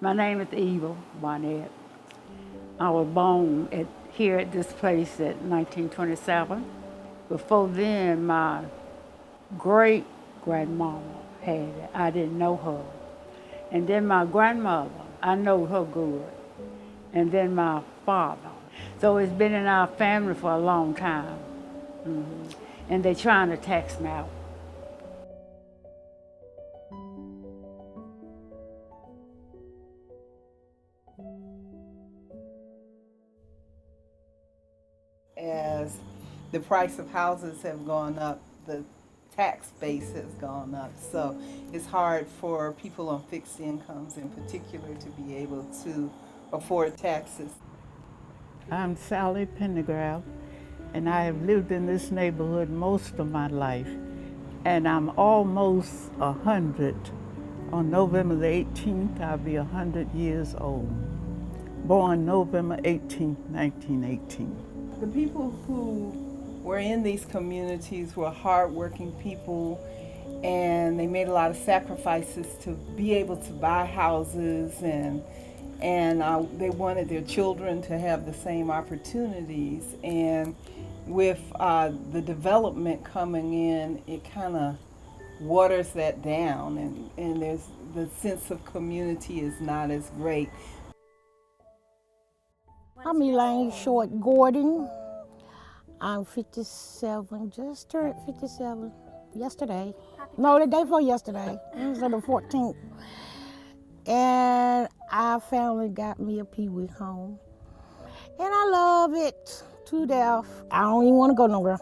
My name is Eva Barnett. I was born here at this place at 1927. Before then, my great-grandmama had it. I didn't know her. And then my grandmother, I know her good. And then my father. So it's been in our family for a long time. And they're trying to tax me out. As the price of houses have gone up, the tax base has gone up. So it's hard for people on fixed incomes in particular to be able to afford taxes. I'm Sally Pendergraft, and I have lived in this neighborhood most of my life. And I'm almost 100. On November the 18th, I'll be 100 years old. Born November 18th, 1918. The people who were in these communities were hardworking people, and they made a lot of sacrifices to be able to buy houses, and they wanted their children to have the same opportunities. And with the development coming in, it kind of waters that down, and there's the sense of community is not as great. I'm Elaine Short Gordon. I'm 57, just turned 57 yesterday. No, the day before yesterday. It was on the 14th. And our family got me a Pee-wee home. And I love it to death. I don't even want to go nowhere.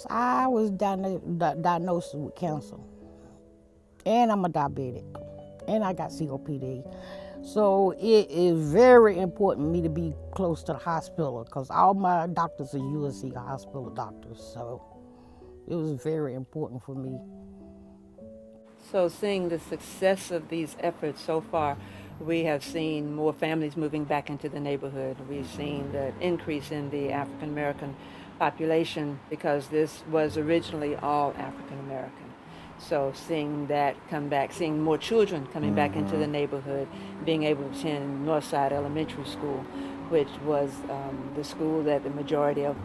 I was diagnosed with cancer. And I'm a diabetic. And I got COPD. So it is very important for me to be close to the hospital because all my doctors are USC hospital doctors. So it was very important for me. So seeing the success of these efforts so far, we have seen more families moving back into the neighborhood. We've seen the increase in the African American population because this was originally all African American. So seeing that come back, seeing more children coming back into the neighborhood, being able to attend Northside Elementary School, which was the school that the majority of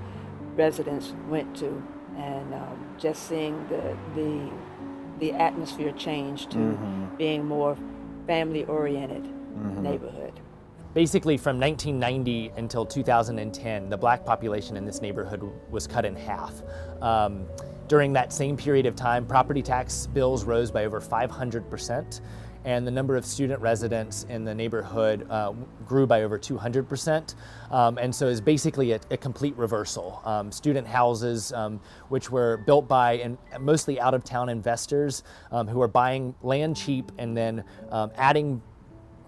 residents went to, and just seeing the atmosphere change to being more family-oriented neighborhood. Basically, from 1990 until 2010, the black population in this neighborhood was cut in half. During that same period of time, property tax bills rose by over 500%, and the number of student residents in the neighborhood grew by over 200%. And so it's basically a complete reversal. Student houses, which were built by and mostly out-of-town investors who were buying land cheap and then adding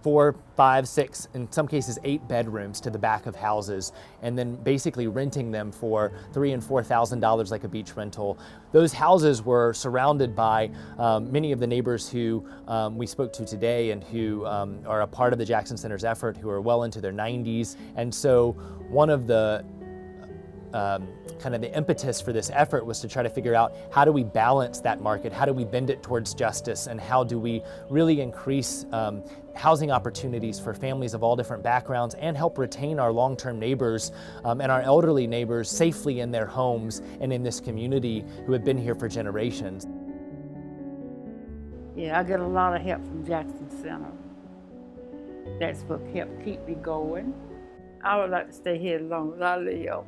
4, 5, 6, in some cases 8 bedrooms to the back of houses, and then basically renting them for $3,000 and $4,000 like a beach rental. Those houses were surrounded by many of the neighbors who we spoke to today and who are a part of the Jackson Center's effort, who are well into their 90s. And so one of the kind of the impetus for this effort was to try to figure out how do we balance that market, how do we bend it towards justice, and how do we really increase housing opportunities for families of all different backgrounds and help retain our long-term neighbors and our elderly neighbors safely in their homes and in this community who have been here for generations. Yeah, I get a lot of help from Jackson Center. That's what helped keep me going. I would like to stay here as long as I live.